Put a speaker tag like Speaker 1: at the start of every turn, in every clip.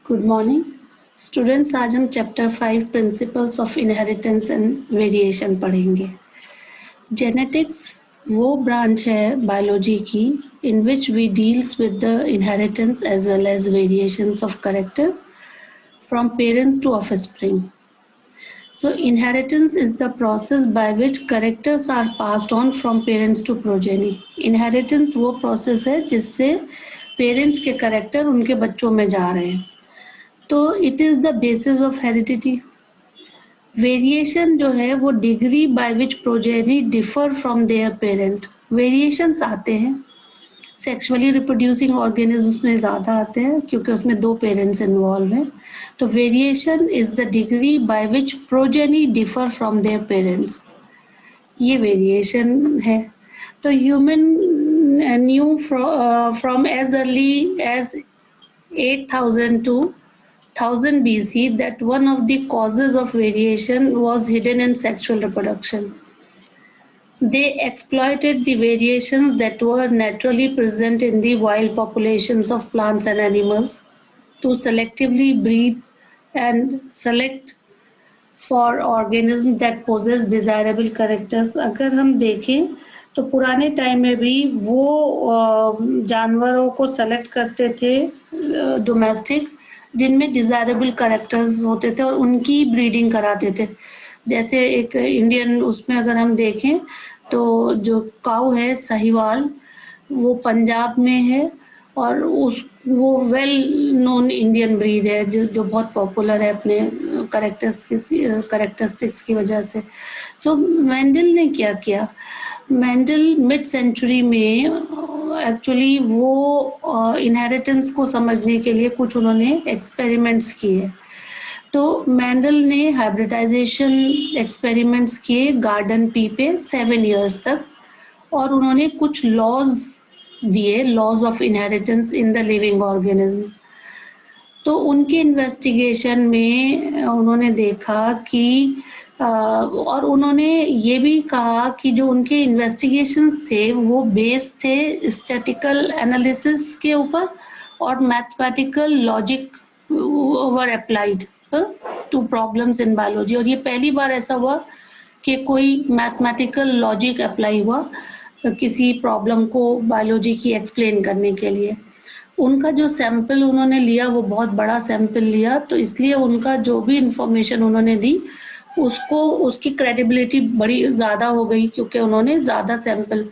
Speaker 1: Good morning students. आज हम chapter 5 principles of inheritance and variation पढ़ेंगे। जेनेटिक्स वो ब्रांच है बायोलॉजी की in which we deals with the inheritance as well as variations of characters from parents to offspring. So inheritance is the process by which characters are passed on from parents to progeny. Inheritance वो process है जिससे parents के character उनके बच्चों में जा रहे हैं. तो it is the basis of heredity. Variation जो है वो degree by which progeny differ from there parent. Variations आते हैं सेक्सुअली रिप्रोड्यूसिंग ऑर्गेनिज्म में ज़्यादा आते हैं क्योंकि उसमें 2 पेरेंट्स इन्वॉल्व हैं. तो variation is the degree by which progeny differ from their parents. ये वेरिएशन है. तो human knew from as early as 8000 to 1000 BC that one of the causes of variation was hidden in sexual reproduction. They exploited the variations that were naturally present in the wild populations of plants and animals to selectively breed and select for organisms that possess desirable characters. अगर हम देखें तो पुराने time में भी वो जानवरों को सेलेक्ट करते थे डोमेस्टिक जिनमें डिजायरेबल कैरेक्टर्स होते थे और उनकी ब्रीडिंग कराते थे. जैसे एक इंडियन उसमें अगर हम देखें तो जो काऊ है सहीवाल वो पंजाब में है और वो वेल नोन इंडियन ब्रीड है जो बहुत पॉपुलर है अपने कैरेक्टरिस्टिक्स की वजह से. सो मेंडल ने क्या किया. मेंडल मिड सेंचुरी में एक्चुअली वो इनहेरिटेंस को समझने के लिए कुछ उन्होंने एक्सपेरिमेंट्स किए. तो मेंडल ने हाइब्रिडाइजेशन एक्सपेरिमेंट्स किए गार्डन पी पे 7 years तक और उन्होंने कुछ लॉज दिए, laws of inheritance in the living organism. तो उनके इन्वेस्टिगेशन में उन्होंने देखा कि और उन्होंने ये भी कहा कि जो उनके इन्वेस्टिगेशंस थे वो बेस्ड थे स्टैटिकल एनालिसिस के ऊपर और mathematical logic were applied to problems in biology. और ये पहली बार ऐसा हुआ कि कोई मैथमेटिकल लॉजिक अप्लाई हुआ किसी प्रॉब्लम को बायोलॉजी की एक्सप्लेन करने के लिए. उनका जो सैंपल उन्होंने लिया वो बहुत बड़ा सैंपल लिया, तो इसलिए उनका जो भी इंफॉर्मेशन उन्होंने दी उसको उसकी क्रेडिबिलिटी बड़ी ज़्यादा हो गई क्योंकि उन्होंने ज़्यादा सैंपल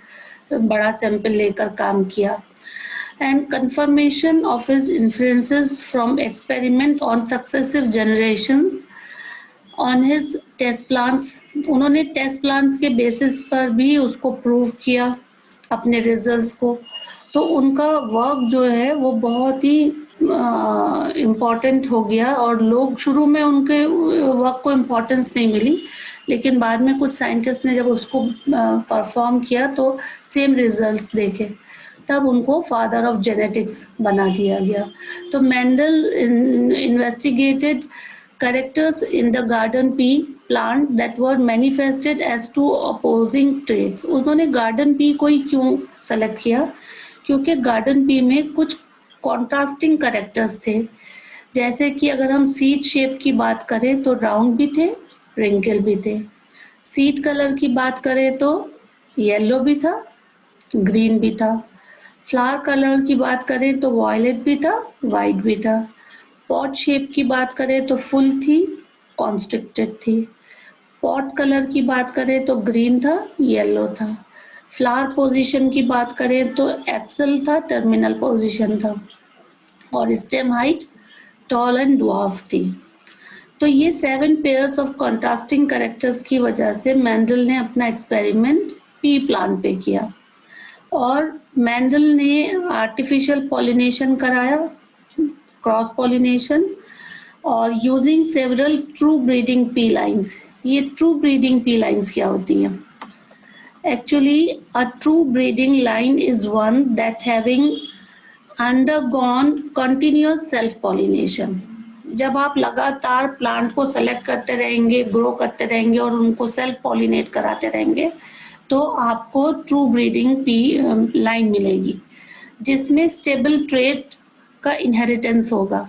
Speaker 1: बड़ा सैंपल लेकर काम किया. And confirmation of his influences from experiment on successive generation on his test plants. उन्होंने टेस्ट प्लांट्स के बेसिस पर भी उसको प्रूव किया अपने रिजल्ट्स को. तो उनका वर्क जो है वो बहुत ही इम्पॉर्टेंट हो गया और लोग शुरू में उनके वर्क को इम्पोर्टेंस नहीं मिली, लेकिन बाद में कुछ साइंटिस्ट ने जब उसको परफॉर्म किया तो सेम रिजल्ट्स देखे, तब उनको फादर ऑफ जेनेटिक्स बना दिया गया. तो Mendel investigated characters in the garden pea plant that were manifested as two opposing traits. उन्होंने garden pea को ही क्यों सेलेक्ट किया, क्योंकि garden pea में कुछ कॉन्ट्रास्टिंग कैरेक्टर्स थे. जैसे कि अगर हम सीड शेप की बात करें तो राउंड भी थे, रिंकल भी थे. सीड कलर की बात करें तो येलो भी था, ग्रीन भी था. फ्लावर कलर की बात करें तो वायलेट भी था, वाइट भी था. पॉट शेप की बात करें तो फुल थी, कॉन्स्ट्रिक्टेड थी. पॉट कलर की बात करें तो ग्रीन था, येलो था. फ्लावर पोजीशन की बात करें तो एक्सल था, टर्मिनल पोजीशन था. और stem height tall and dwarf थी. तो ये 7 पेयर्स ऑफ कॉन्ट्रास्टिंग कैरेक्टर्स की वजह से मेंडल ने अपना एक्सपेरिमेंट पी प्लांट पे किया. और मेंडल ने आर्टिफिशियल पॉलिनेशन कराया, क्रॉस पॉलिनेशन, और using several true breeding P lines. ये ट्रू ब्रीडिंग पी लाइन्स क्या होती हैं? Actually a true breeding line is one that having undergone continuous self pollination. जब आप लगातार प्लांट को सेलेक्ट करते रहेंगे, ग्रो करते रहेंगे और उनको सेल्फ पॉलिनेट कराते रहेंगे तो आपको ट्रू ब्रीडिंग पी लाइन मिलेगी जिसमें स्टेबल ट्रेट का इनहेरिटेंस होगा.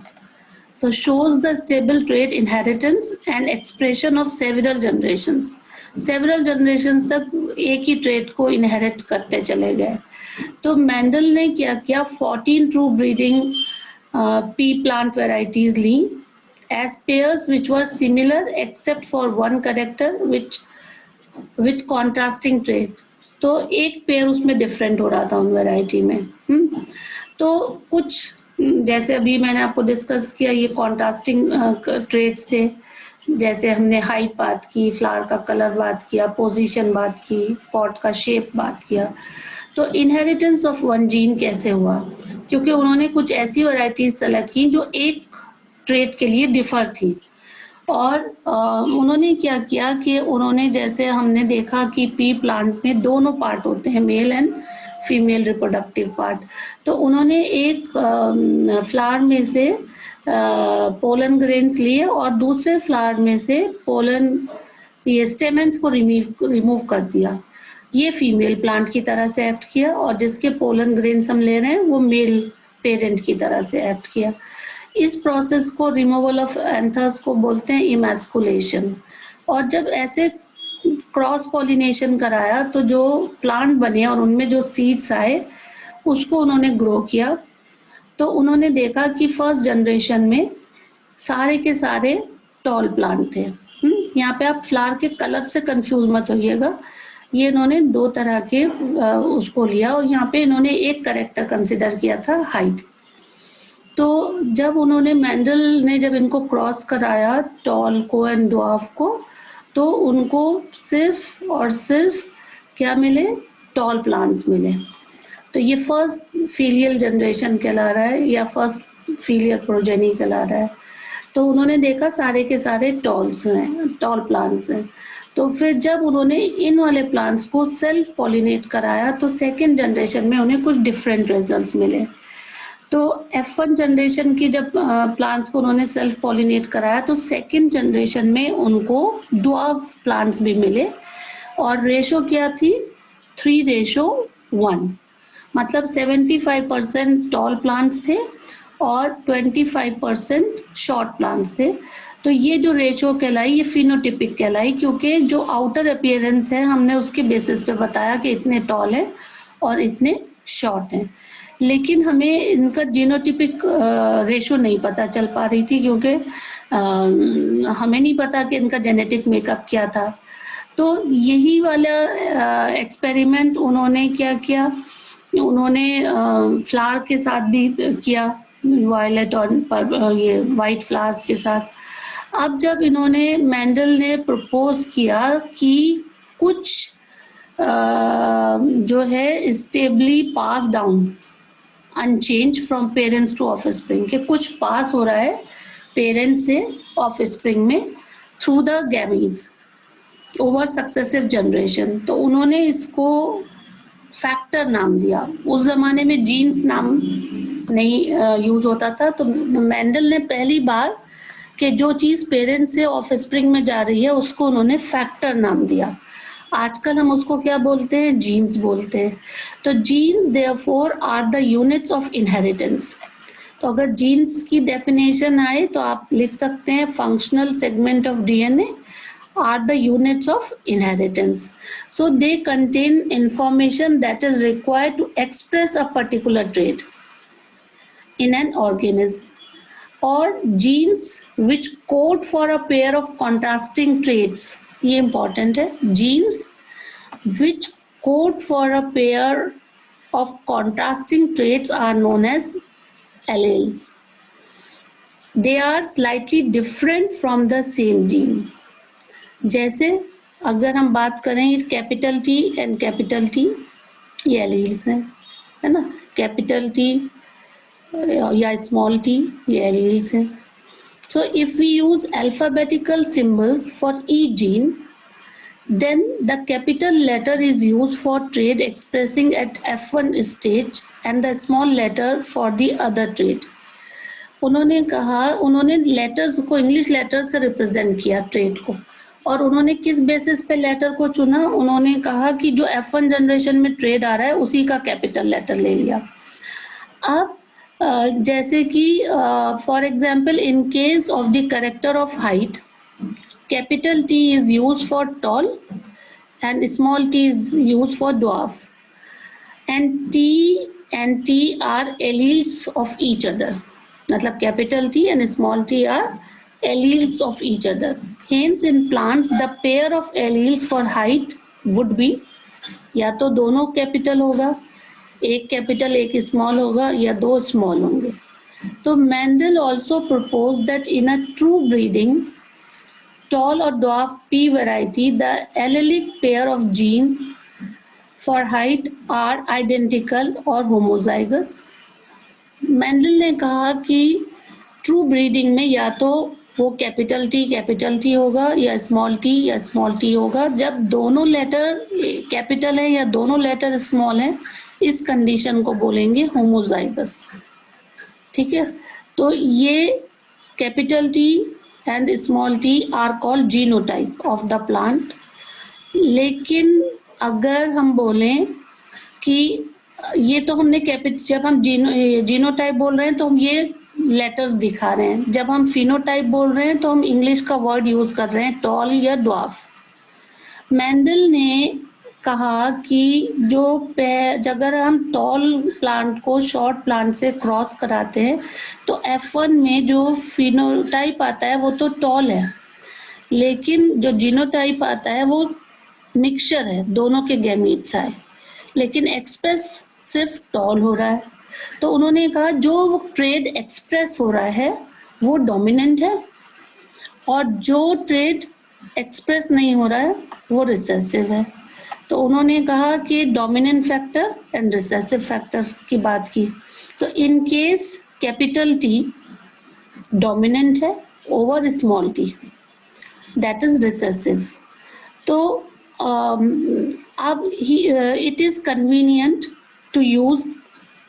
Speaker 1: तो shows the stable trait inheritance and expression of several generations. several generations तक एक ही trait को inherit करते चले गए. तो मेंडल ने क्या किया, 14 true breeding pea plant varieties Lee as pairs which were similar except for one character which with contrasting trait. तो एक पेयर उसमें डिफरेंट हो रहा था उन वैरायटी में. तो कुछ जैसे अभी मैंने आपको डिस्कस किया, ये कॉन्ट्रास्टिंग ट्रेट्स थे. जैसे हमने हाइट बात की, फ्लावर का कलर बात किया, पोजीशन बात की, पॉट का शेप बात किया. तो इनहेरिटेंस ऑफ वन जीन कैसे हुआ, क्योंकि उन्होंने कुछ ऐसी वैरायटीज सेलेक्ट की जो एक ट्रेट के लिए डिफर थी. और उन्होंने क्या किया कि उन्होंने, जैसे हमने देखा कि पी प्लांट में दोनों पार्ट होते हैं, male and female reproductive part. तो उन्होंने एक फ्लावर में से पोलन ग्रेन्स लिए और दूसरे फ्लावर में से पोलन, ये स्टेमेंस को रिमूव कर दिया. ये फीमेल प्लांट की तरह से एक्ट किया, और जिसके पोलन ग्रेन्स हम ले रहे हैं वो मेल पेरेंट की तरह से एक्ट किया. इस प्रोसेस को रिमूवल ऑफ एंथर्स को बोलते हैं इमैस्कुलेशन. और जब ऐसे क्रॉस पॉलिनेशन कराया तो जो प्लांट बने और उनमें जो सीड्स आए उसको उन्होंने ग्रो किया. तो उन्होंने देखा कि फर्स्ट जनरेशन में सारे के सारे टॉल प्लांट थे. यहाँ पे आप फ्लावर के कलर से कंफ्यूज मत होइएगा, ये इन्होंने दो तरह के उसको लिया, और यहाँ पे इन्होंने एक कैरेक्टर कंसिडर किया था, हाइट. तो जब उन्होंने, मेंडल ने जब इनको क्रॉस कराया टॉल को एंड ड्वार्फ को, तो उनको सिर्फ और सिर्फ क्या मिले, टॉल प्लांट्स मिले. तो ये फर्स्ट फीलियल जनरेशन कहला रहा है, या फर्स्ट फीलियल प्रोजेनी कहला रहा है. तो उन्होंने देखा सारे के सारे टॉल्स हैं, टॉल प्लांट्स हैं. तो फिर जब उन्होंने इन वाले प्लांट्स को सेल्फ पॉलिनेट कराया तो सेकेंड जनरेशन में उन्हें कुछ डिफरेंट रिजल्ट्स मिले. तो F1 जनरेशन की जब प्लांट्स को उन्होंने सेल्फ पॉलिनेट कराया तो सेकेंड जनरेशन में उनको ड्वार्फ प्लांट्स भी मिले, और रेशो क्या थी, 3:1. मतलब 75% टॉल प्लांट्स थे और 25% शॉर्ट प्लांट्स थे. तो ये जो रेशो कहलाई, ये फिनोटिपिक कहलाई, क्योंकि जो आउटर अपीयरेंस है हमने उसके बेसिस पे बताया कि इतने टॉल हैं और इतने शॉर्ट हैं. लेकिन हमें इनका जीनोटिपिक रेशो नहीं पता चल पा रही थी, क्योंकि हमें नहीं पता कि इनका जेनेटिक मेकअप क्या था. तो यही वाला एक्सपेरिमेंट उन्होंने क्या किया, उन्होंने फ्लावर के साथ भी किया, वायलेट और ये वाइट फ्लावर्स के साथ. अब जब इन्होंने, मेंडल ने प्रपोज किया कि कुछ जो है stably pass down unchanged from parents to offspring, के कुछ पास हो रहा है पेरेंट्स से ऑफस्प्रिंग में through the gametes over successive generation. तो उन्होंने इसको फैक्टर नाम दिया. उस जमाने में जीन्स नाम नहीं यूज होता था. तो मेंडल ने पहली बार कि जो चीज पेरेंट्स से ऑफस्प्रिंग में जा रही है उसको उन्होंने फैक्टर नाम दिया. आजकल हम उसको क्या बोलते हैं, जीन्स बोलते हैं. तो genes therefore are the units of inheritance. तो अगर जीन्स की डेफिनेशन आए तो आप लिख सकते हैं functional segment of DNA are the units of inheritance. So they contain information that is required to express a particular trait in an organism. Or genes which code for a pair of contrasting traits. ये important है. Genes which code for a pair of contrasting traits are known as alleles. They are slightly different from the same gene. जैसे अगर हम बात करें capital T and capital T, ये alleles हैं, है ना. कैपिटल टी या स्मॉल टी, ये एलील्स हैं. So if we use alphabetical symbols for each gene, then the capital letter is used for trait expressing at F1 stage and the small letter for the other trait. उन्होंने कहा, उन्होंने letters को English letter से represent किया trait को. और उन्होंने किस बेसिस पे लेटर को चुना, उन्होंने कहा कि जो F1 जनरेशन में ट्रेड आ रहा है उसी का कैपिटल लेटर ले लिया. अब जैसे कि for example in case of the character of height, capital T is use for tall and small t is used for dwarf, and T are alleles of each other. मतलब capital T and small t are alleles of each other. Hence in plants the pair of alleles for height would be, या तो दोनों capital होगा, एक capital एक small होगा, या दो स्मॉल होंगे. तो Mendel also proposed that in a true breeding tall or dwarf P variety, the allelic pair of gene for height are identical or homozygous. Mendel ने कहा कि ट्रू ब्रीडिंग में या तो वो कैपिटल टी होगा या स्मॉल टी होगा. जब दोनों लेटर कैपिटल है या दोनों लेटर स्मॉल है, इस कंडीशन को बोलेंगे होमोजाइगस. ठीक है, तो ये capital T and small t are called genotype of the plant. लेकिन अगर हम बोलें कि ये तो हमने जब हम जीनोटाइप बोल रहे हैं तो हम ये लेटर्स दिखा रहे हैं, जब हम फिनोटाइप बोल रहे हैं तो हम इंग्लिश का वर्ड यूज कर रहे हैं टॉल या ड्वार्फ. मेंडल ने कहा कि अगर हम टॉल प्लांट को शॉर्ट प्लांट से क्रॉस कराते हैं तो F1 में जो फिनोटाइप आता है वो तो टॉल है, लेकिन जो जीनोटाइप आता है वो मिक्सचर है, दोनों के गैमीट्स आए, लेकिन एक्सप्रेस सिर्फ टॉल हो रहा है. तो उन्होंने कहा जो ट्रेड एक्सप्रेस हो रहा है वो डोमिनेंट है, और जो ट्रेड एक्सप्रेस नहीं हो रहा है वो रिसेसिव है. तो उन्होंने कहा कि dominant factor and recessive factor की बात की. तो in case capital T dominant है over small T, that is recessive. तो अब it is convenient to use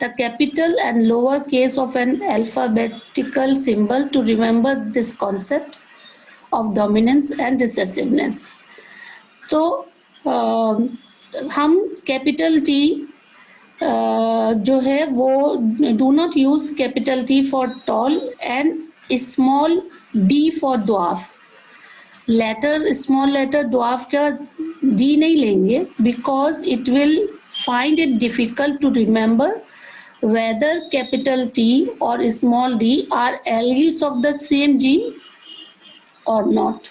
Speaker 1: the capital and lower case of an alphabetical symbol to remember this concept of dominance and recessiveness. तो हम capital T जो है वो do not use capital T for tall and small D for dwarf. Letter small letter dwarf का D नहीं लेंगे because it will find it difficult to remember whether capital T or small d are alleles of the same gene or not.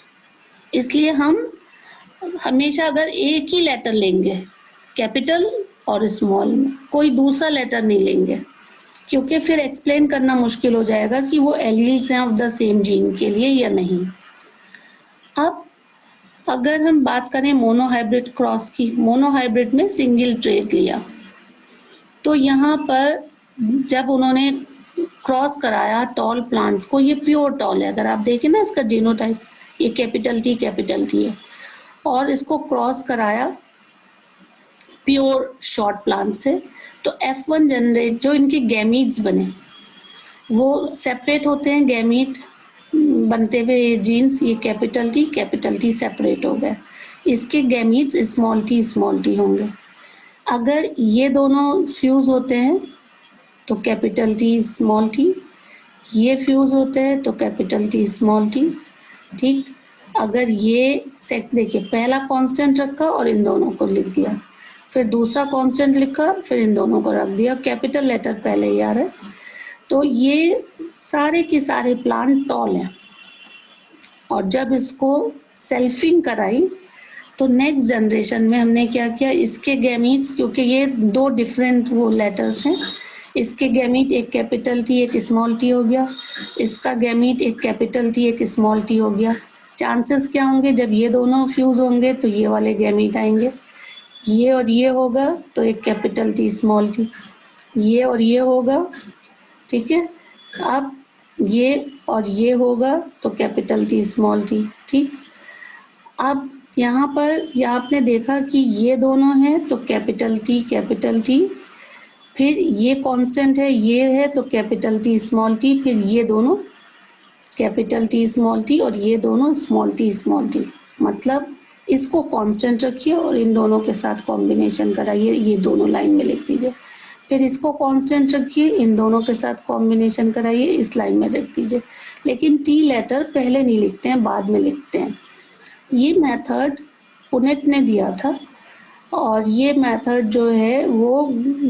Speaker 1: इसलिए हम हमेशा अगर एक ही letter लेंगे capital और स्मॉल में, कोई दूसरा लेटर नहीं लेंगे, क्योंकि फिर एक्सप्लेन करना मुश्किल हो जाएगा कि वो एलील्स हैं ऑफ द सेम जीन के लिए या नहीं. अब अगर हम बात करें मोनोहाइब्रिड क्रॉस की, मोनोहाइब्रिड में सिंगल ट्रेट लिया, तो यहाँ पर जब उन्होंने क्रॉस कराया टॉल प्लांट्स को, ये प्योर टॉल है, अगर आप देखें ना इसका जीनोटाइप, ये कैपिटल टी है, और इसको क्रॉस कराया प्योर शॉर्ट प्लांट से, तो F1 जनरेट जो इनके गैमीट्स बने वो सेपरेट होते हैं, गैमीट बनते हुए जीन्स, ये कैपिटल टी सेपरेट हो गए, इसके गैमीट्स स्मॉल टी होंगे. अगर ये दोनों फ्यूज होते हैं तो कैपिटल टी स्मॉल टी, ये फ्यूज होते हैं तो कैपिटल टी स्मॉल टी. ठीक, अगर ये सेट देखिए, पहला कांस्टेंट रखा और इन दोनों को लिख दिया, फिर दूसरा कांस्टेंट लिखा, फिर इन दोनों को रख दिया, कैपिटल लेटर पहले ही आ रहा है, तो ये सारे के सारे प्लांट टॉल हैं. और जब इसको सेल्फिंग कराई तो नेक्स्ट जनरेशन में हमने क्या किया, इसके गैमीट्स, क्योंकि ये दो डिफरेंट वो लेटर्स हैं, इसके गैमीट एक कैपिटल टी एक स्मॉल टी हो गया, इसका गैमीट एक कैपिटल टी एक स्मॉल टी हो गया. चांसेस क्या होंगे, जब ये दोनों फ्यूज होंगे तो ये वाले गैमीट आएंगे, ये और ये होगा तो एक कैपिटल टी स्मॉल टी, ये और ये होगा. ठीक है, अब ये और ये होगा तो कैपिटल टी स्मॉल टी. ठीक, अब यहाँ पर आपने देखा कि ये दोनों हैं तो कैपिटल टी, फिर ये कांस्टेंट है, ये है तो कैपिटल टी स्मॉल टी, फिर ये दोनों कैपिटल टी स्मॉल टी और ये दोनों स्मॉल टी. मतलब इसको कांस्टेंट रखिए और इन दोनों के साथ कॉम्बिनेशन कराइए, ये दोनों लाइन में लिख दीजिए. फिर इसको कांस्टेंट रखिए, इन दोनों के साथ कॉम्बिनेशन कराइए, इस लाइन में रख दीजिए। लेकिन टी लेटर पहले नहीं लिखते हैं, बाद में लिखते हैं। ये मेथड पुनेट ने दिया था और ये मेथड जो है वो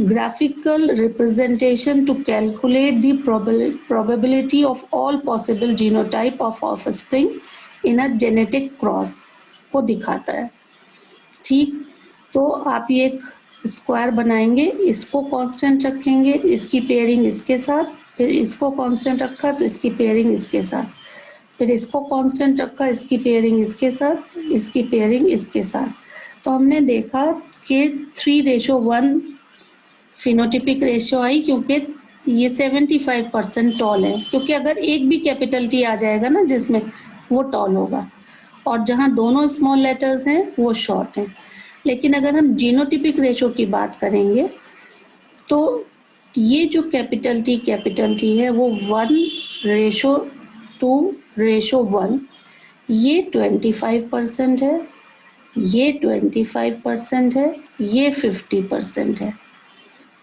Speaker 1: graphical representation to calculate the probability of all possible genotype of offspring in a genetic cross को दिखाता है। ठीक, तो आप ये एक स्क्वायर बनाएंगे, इसको कांस्टेंट रखेंगे, इसकी पेयरिंग इसके साथ, फिर इसको कांस्टेंट रखा तो इसकी पेयरिंग इसके साथ, फिर इसको कांस्टेंट रखा, इसकी पेयरिंग इसके साथ, इसकी पेयरिंग इसके साथ। तो हमने देखा कि 3:1 फिनोटिपिक रेशियो आई, क्योंकि ये 75% टॉल है, क्योंकि अगर एक भी कैपिटल टी आ जाएगा ना जिसमें, वो टॉल होगा, और जहाँ दोनों स्मॉल लेटर्स हैं वो शॉर्ट हैं। लेकिन अगर हम जीनोटिपिक रेशियो की बात करेंगे तो ये जो कैपिटल टी है वो 1:2:1, ये 25% है, ये 25% है, ये 50% है।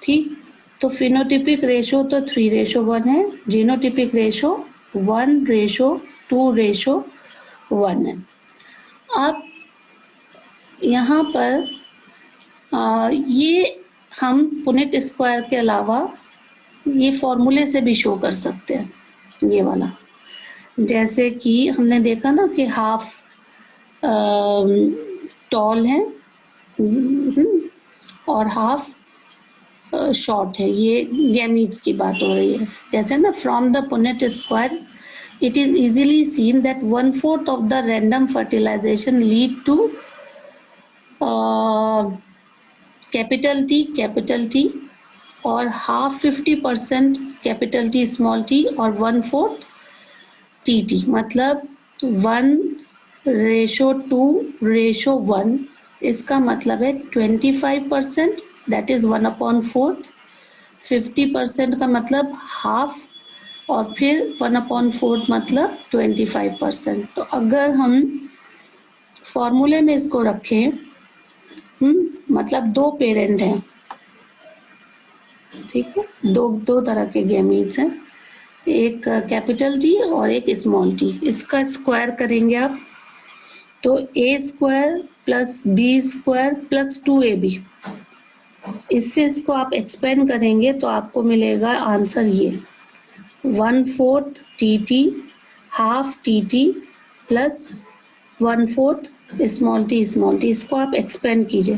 Speaker 1: ठीक, तो फिनोटिपिक रेशियो तो 3:1 है, जीनोटिपिक रेशियो 1:2:1 है। अब यहाँ पर ये हम पुनेट स्क्वायर के अलावा ये फॉर्मूले से भी शो कर सकते हैं, ये वाला। जैसे कि हमने देखा ना कि हाफ टॉल है और हाफ शॉर्ट है, ये गैमीट्स की बात हो रही है। जैसे ना from the Punnett square it is easily seen that 1/4 of the random fertilization lead to capital T और half 50% capital T small t और 1/4 TT, मतलब 1:2:1। इसका मतलब है 25%, that is 1/4, 50% का मतलब हाफ, और फिर 1/4 मतलब 25%। तो अगर हम फॉर्मूले में इसको रखें, मतलब दो पेरेंट हैं, ठीक है, दो तरह के गैमीट्स हैं, एक कैपिटल टी और एक स्मॉल टी। इसका स्क्वायर करेंगे आप तो a² + b² + 2ab, इससे इसको आप एक्सपेंड करेंगे तो आपको मिलेगा आंसर ये 1/4 TT, half TT plus 1/4 small T. इसको आप एक्सपेंड कीजिए,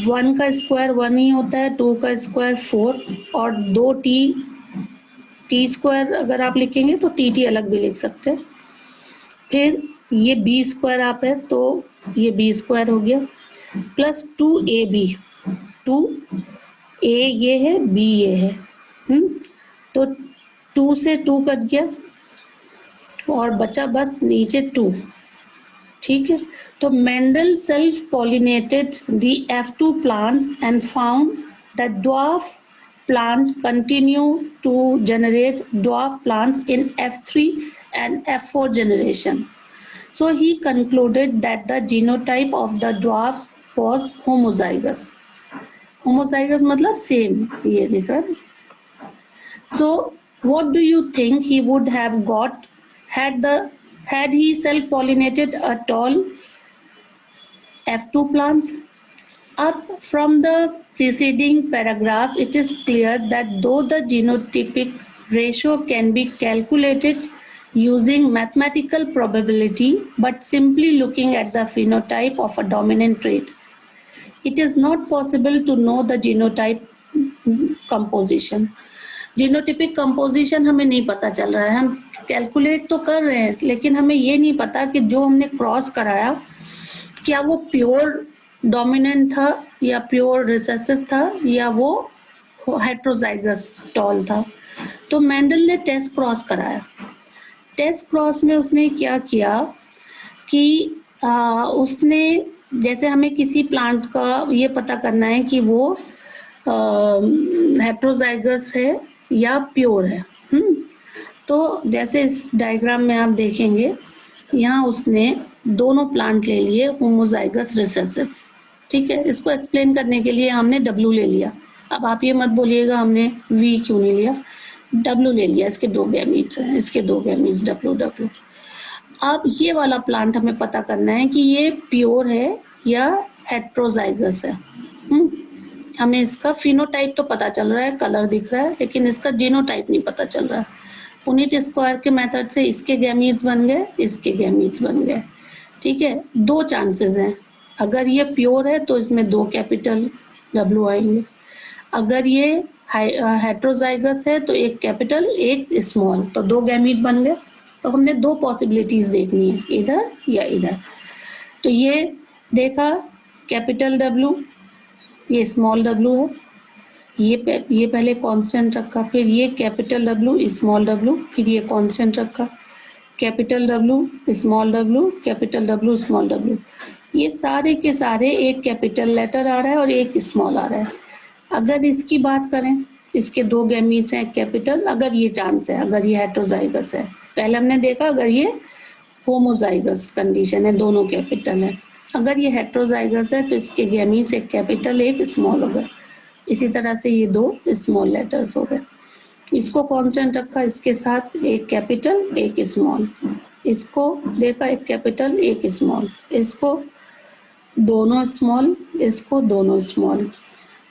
Speaker 1: 1 का स्क्वायर 1 ही होता है, 2 का स्क्वायर 4, और 2 t² अगर आप लिखेंगे तो TT अलग भी लिख सकते हैं। फिर ये b² आप है तो ये b² हो गया, प्लस 2ab, 2a ये है, b ये है, तो 2 से 2 कट गया और बचा बस नीचे 2। ठीक है, तो Mendel self pollinated the F2 plants and found that dwarf plant continue to generate dwarf plants in F3 and F4 generation. So he concluded that the genotype of the dwarfs was homozygous. Homozygous मतलब same, ये दिख रहा है। So what do you think he would have got had he self-pollinated a tall F2 plant? Up from the preceding paragraphs, it is clear that though the genotypic ratio can be calculated using mathematical probability, but simply looking at the phenotype of a dominant trait, it is not possible to know the genotype composition. Genotypic composition हमें नहीं पता चल रहा है, हम calculate तो कर रहे हैं लेकिन हमें ये नहीं पता कि जो हमने क्रॉस कराया क्या वो प्योर डोमिनेंट था या प्योर रिसेसिव था या वो हेट्रोजाइगस टॉल था। तो मेंडल ने टेस्ट क्रॉस कराया। टेस्ट क्रॉस में उसने क्या किया कि उसने, जैसे हमें किसी प्लांट का ये पता करना है कि वो हेट्रोजाइगस है या प्योर है, तो जैसे इस डायग्राम में आप देखेंगे यहाँ उसने दोनों प्लांट ले लिए होमोजाइगस रिसेसिव। ठीक है, इसको एक्सप्लेन करने के लिए हमने W ले लिया। अब आप ये मत बोलिएगा हमने वी क्यों नहीं लिया, डब्ल्यू ले लिया, इसके 2 गैमीट्स हैं, इसके 2 गैमीट्स डब्ल्यू डब्ल्यू। अब ये वाला प्लांट हमें पता करना है कि ये प्योर है या हेट्रोजाइगस है। हमें इसका फिनोटाइप तो पता चल रहा है, कलर दिख रहा है, लेकिन इसका जीनोटाइप नहीं पता चल रहा है। पुनीत स्क्वायर के मेथड से इसके गैमीट्स बन गए, इसके गैमीट्स बन गए। ठीक है, 2 चांसेस हैं। अगर ये प्योर है तो इसमें 2 कैपिटल डब्ल्यू आएंगे, अगर ये हेट्रोजाइगस है तो 1 कैपिटल 1 स्मॉल, तो 2 गैमीट बन गए। तो हमने 2 पॉसिबिलिटीज देखनी है, इधर या इधर। तो ये देखा कैपिटल डब्ल्यू, ये स्मॉल डब्ल्यू है, ये पहले कांस्टेंट रखा, फिर ये कैपिटल डब्ल्यू स्मॉल डब्ल्यू, फिर ये कांस्टेंट रखा, capital W small W, capital W small W. ये सारे के सारे एक कैपिटल लेटर आ रहा है और एक स्मॉल आ रहा है। अगर इसकी बात करें, इसके 2 गैमीट्स हैं, कैपिटल, अगर ये चांस है, अगर ये हेट्रोजाइगस है, पहले हमने देखा अगर ये होमोजाइगस कंडीशन है, दोनों कैपिटल है। अगर ये हेट्रोजाइगस है तो इसके गैमीट्स 1 कैपिटल 1 स्मॉल हो गए। इसी तरह से ये 2 स्मॉल लेटर्स हो गए। इसको कांस्टेंट रखा, इसके साथ 1 कैपिटल 1 स्मॉल, इसको देखा 1 कैपिटल 1 स्मॉल, इसको दोनों स्मॉल, इसको दोनों स्मॉल।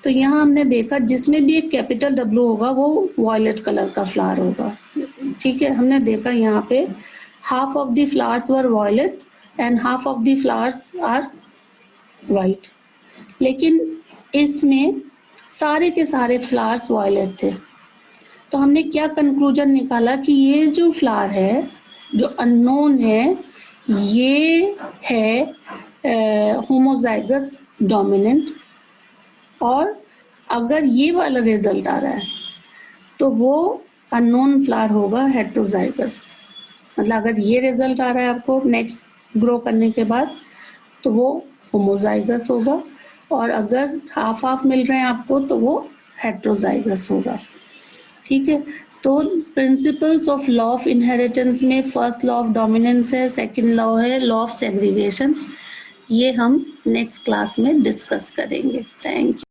Speaker 1: तो यहाँ हमने देखा जिसमें भी एक कैपिटल डब्ल्यू होगा वो वॉयलेट कलर का फ्लावर होगा। ठीक है, हमने देखा यहाँ पे half of the flowers were violet and half of the flowers are white, लेकिन इसमें सारे के सारे फ्लावर्स वॉयलेट थे। तो हमने क्या कंक्लूजन निकाला कि ये जो फ्लावर है जो अननोन है ये है होमोजाइगस डोमिनेंट, और अगर ये वाला रिजल्ट आ रहा है तो वो अननोन फ्लावर होगा हेट्रोजाइगस। मतलब अगर ये रिजल्ट आ रहा है आपको नेक्स्ट ग्रो करने के बाद तो वो होमोजाइगस होगा, और अगर हाफ हाफ मिल रहे हैं आपको तो वो हेट्रोजाइगस होगा। ठीक है, तो principles of law of inheritance में फर्स्ट लॉ ऑफ डोमिनेंस है, सेकंड लॉ है लॉ ऑफ सेग्रीगेशन। ये हम नेक्स्ट क्लास में डिस्कस करेंगे। Thank you.